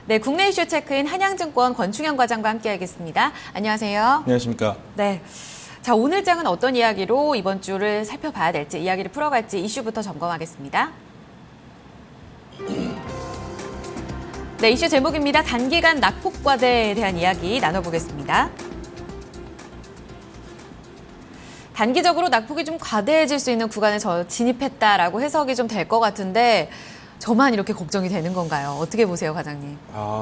네, 국내 이슈 체크인 한양증권 권충현 과장과 함께하겠습니다. 안녕하세요. 안녕하십니까. 네. 자, 오늘 장은 어떤 이야기로 이번 주를 살펴봐야 될지, 이야기를 풀어갈지 이슈부터 점검하겠습니다. 네, 이슈 제목입니다. 단기간 낙폭과대에 대한 이야기 나눠보겠습니다. 단기적으로 낙폭이 좀 과대해질 수 있는 구간에 진입했다라고 해석이 좀 될 것 같은데 저만 이렇게 걱정이 되는 건가요? 어떻게 보세요, 과장님?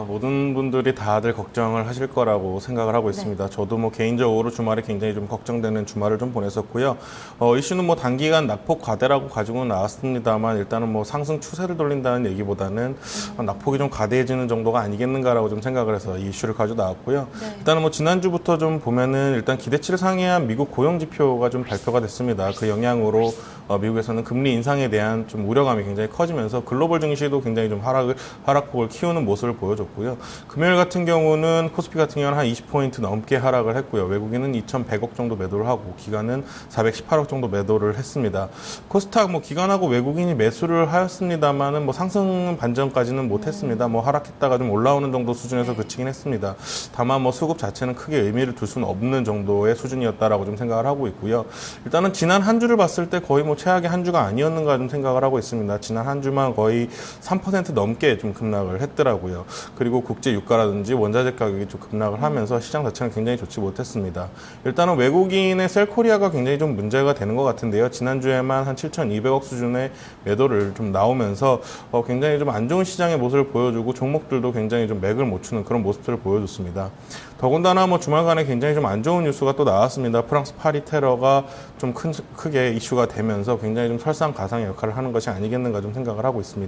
모든 분들이 다들 걱정을 하실 거라고 생각을 하고 있습니다. 저도 뭐 개인적으로 주말에 굉장히 좀 걱정되는 주말을 좀 보냈었고요. 이슈는 뭐 단기간 낙폭 과대라고 가지고 나왔습니다만 일단은 뭐 상승 추세를 돌린다는 얘기보다는 낙폭이 좀 과대해지는 정도가 아니겠는가라고 좀 생각을 해서 이 이슈를 가지고 나왔고요. 네. 일단은 뭐 지난주부터 좀 보면은 일단 기대치를 상회한 미국 고용 지표가 좀 발표가 됐습니다. 그 영향으로 미국에서는 금리 인상에 대한 좀 우려감이 굉장히 커지면서 글로벌 증시도 굉장히 좀 하락폭을 키우는 모습을 보여줬고요. 금요일 같은 경우는 코스피 같은 경우는 한 20포인트 넘게 하락을 했고요. 외국인은 2,100억 정도 매도를 하고 기관은 418억 정도 매도를 했습니다. 코스닥 뭐 기관하고 외국인이 매수를 하였습니다만은 뭐 상승 반전까지는 못했습니다. 뭐 하락했다가 좀 올라오는 정도 수준에서 그치긴 했습니다. 다만 뭐 수급 자체는 크게 의미를 둘 수는 없는 정도의 수준이었다라고 좀 생각을 하고 있고요. 일단은 지난 한 주를 봤을 때 거의 뭐 최악의 한 주가 아니었는가 좀 생각을 하고 있습니다. 지난 한 주만 거의 3% 넘게 좀 급락을 했더라고요. 그리고 국제 유가라든지 원자재 가격이 좀 급락을 하면서 시장 자체는 굉장히 좋지 못했습니다. 일단은 외국인의 셀코리아가 굉장히 좀 문제가 되는 것 같은데요. 지난주에만 한 7,200억 수준의 매도를 좀 나오면서 굉장히 좀 안 좋은 시장의 모습을 보여주고 종목들도 굉장히 좀 맥을 못 추는 그런 모습들을 보여줬습니다. 더군다나 뭐 주말간에 굉장히 좀 안 좋은 뉴스가 또 나왔습니다. 프랑스 파리 테러가 좀 크게 이슈가 되면서 굉장히 좀 설상가상의 역할을 하는 것이 아니겠는가 좀 생각을 하고 있습니다.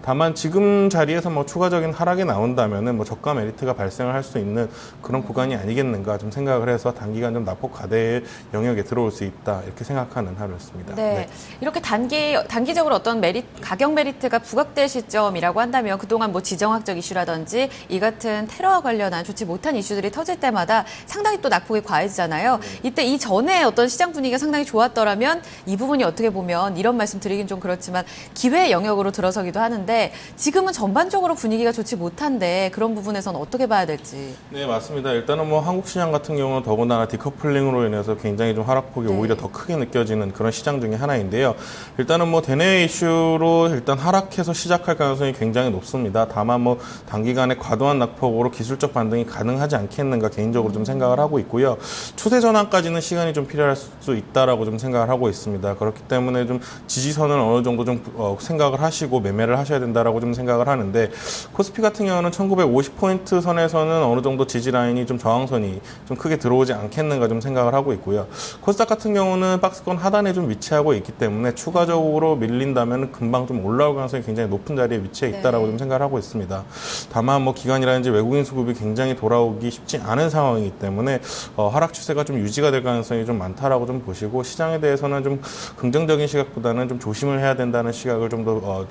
다만 지금 자리에서 뭐 추가적인 하락이 나온다면은 뭐 저가 메리트가 발생을 할 수 있는 그런 구간이 아니겠는가 좀 생각을 해서 단기간 좀 낙폭 과대의 영역에 들어올 수 있다 이렇게 생각하는 하루였습니다. 네. 이렇게 단기적으로 어떤 가격 메리트가 부각될 시점이라고 한다면 그동안 뭐 지정학적 이슈라든지 이 같은 테러와 관련한 좋지 못한 이슈들이 터질 때마다 상당히 또 낙폭이 과해지잖아요. 이때 이 전에 어떤 시장 분위기가 상당히 좋았더라면 이 부분이 어떻게 보면 이런 말씀 드리긴 좀 그렇지만 기회의 영역으로 들어서기도 하는데 지금은 전반적으로 분위기가 좋지 못한데 그런 부분에서는 어떻게 봐야 될지. 네, 맞습니다. 일단은 뭐 한국 시장 같은 경우는 더군다나 디커플링으로 인해서 굉장히 좀 하락폭이 오히려 더 크게 느껴지는 그런 시장 중에 하나인데요. 일단은 뭐 대내 이슈로 일단 하락해서 시작할 가능성이 굉장히 높습니다. 다만 뭐 단기간에 과도한 낙폭으로 기술적 반등이 가능하지 않겠는가 개인적으로 좀 생각을 하고 있고요. 추세 전환까지는 시간이 좀 필요할 수 있다라고 좀 생각을 하고 있습니다. 그렇기 때문에 좀 지지선을 어느 정도 좀 생각을 하시고 매매를 하셔야 된다라고 좀 생각을 하는데 코스피 같은 경우는 1950포인트 선에서는 어느 정도 지지 라인이 좀 저항선이 좀 크게 들어오지 않겠는가 좀 생각을 하고 있고요. 코스닥 같은 경우는 박스권 하단에 좀 위치하고 있기 때문에 추가적으로 밀린다면 금방 좀 올라올 가능성이 굉장히 높은 자리에 위치해 있다라고 좀 생각을 하고 있습니다. 다만 뭐 기관이라든지 외국인 수급이 굉장히 돌아오기 쉽지 않은 상황이기 때문에 하락 추세가 좀 유지가 될 가능성이 좀 많다라고 좀 보시고 시장에 대해서는 좀 긍정적인 시각보다는 좀 조심을 해야 된다는 시각을 좀 더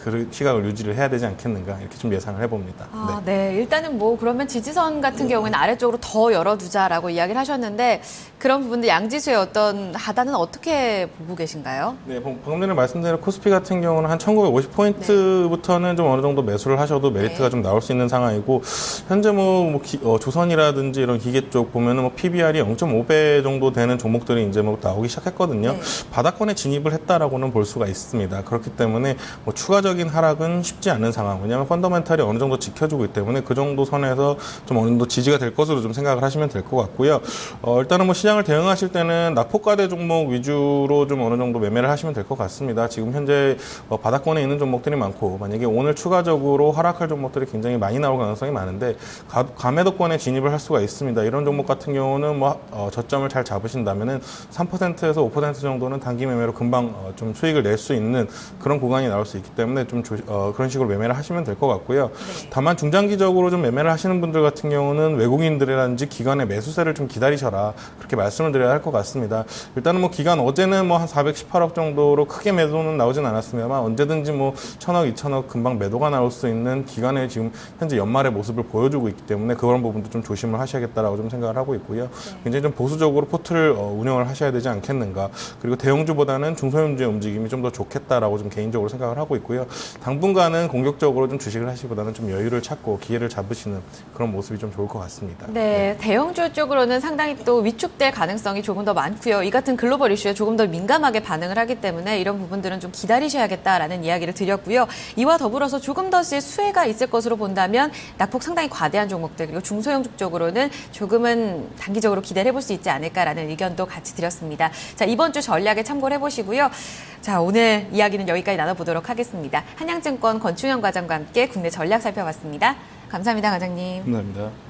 그 시각을 유지를 해야 되지 않겠는가 이렇게 좀 예상을 해봅니다. 네. 일단은 뭐 그러면 지지선 같은 경우에는 아래쪽으로 더 열어두자라고 이야기를 하셨는데 그런 부분들 양지수의 어떤 하단은 어떻게 보고 계신가요? 네, 방금 전에 말씀드린 코스피 같은 경우는 한 1950포인트부터는 좀 어느 정도 매수를 하셔도 메리트가 좀 나올 수 있는 상황이고 현재 조선이라든지 이런 기계 쪽 보면은 뭐 PBR이 0.5배 정도 되는 종목들이 이제 뭐 나오기 시작했거든요. 바닥권에 진입을 했다라고는 볼 수가 있습니다. 그렇기 때문에 뭐 추가적인 하락은 쉽지 않은 상황. 왜냐하면 펀더멘탈이 어느 정도 지켜주고 있기 때문에 그 정도 선에서 좀 어느 정도 지지가 될 것으로 좀 생각을 하시면 될 것 같고요. 일단은 뭐 시장을 대응하실 때는 낙폭과대 종목 위주로 좀 어느 정도 매매를 하시면 될 것 같습니다. 지금 현재 바닥권에 있는 종목들이 많고 만약에 오늘 추가적으로 하락할 종목들이 굉장히 많이 나올 가능성이 많은데 가매도권에 진입을 할 수가 있습니다. 이런 종목 같은 경우는 저점을 잘 잡으신다면은 3%에서 5% 정도는 단기 매매로 금방 좀 수익을 낼 수 있는 그런 구간이 나올 수 있기 때문에 좀 그런 식으로 매매를 하시면 될 것 같고요. 다만 중장기적으로 좀 매매를 하시는 분들 같은 경우는 외국인들이라든지 기관의 매수세를 좀 기다리셔라 그렇게 말씀을 드려야 할 것 같습니다. 일단은 뭐 기간 어제는 뭐 한 418억 정도로 크게 매도는 나오진 않았습니다만 언제든지 뭐 1,000억, 2,000억 금방 매도가 나올 수 있는 기간의 지금 현재 연말의 모습을 보여주고 있기 때문에 그런 부분도 좀 조심을 하셔야겠다라고 좀 생각을 하고 있고요. 굉장히 좀 보수적으로 포트를 운영을 하셔야 되지 않겠는가. 그리고 대형주보다는 중소형주의 움직임이 좀 더 좋겠다라고 좀 개인적으로 생각을 하고 있고요. 당분간은 공격적으로 좀 주식을 하시기보다는 좀 여유를 찾고 기회를 잡으시는 그런 모습이 좀 좋을 것 같습니다. 네, 대형주 쪽으로는 상당히 또 위축될 가능성이 조금 더 많고요. 이 같은 글로벌 이슈에 조금 더 민감하게 반응을 하기 때문에 이런 부분들은 좀 기다리셔야겠다라는 이야기를 드렸고요. 이와 더불어서 조금 더의 수혜가 있을 것으로 본다면 낙폭 상당히 과대한 종목들 그리고 중소형주 쪽으로는 조금은 단기적으로 기대를 해볼 수 있지 않을까라는 의견도 같이 드렸습니다. 자, 이번 주 전략에 참고를 해보시고요. 자, 오늘 이야기는 여기까지 나눠보도록 하겠습니다. 한양증권 권충현 과장과 함께 국내 전략 살펴봤습니다. 감사합니다, 과장님. 감사합니다.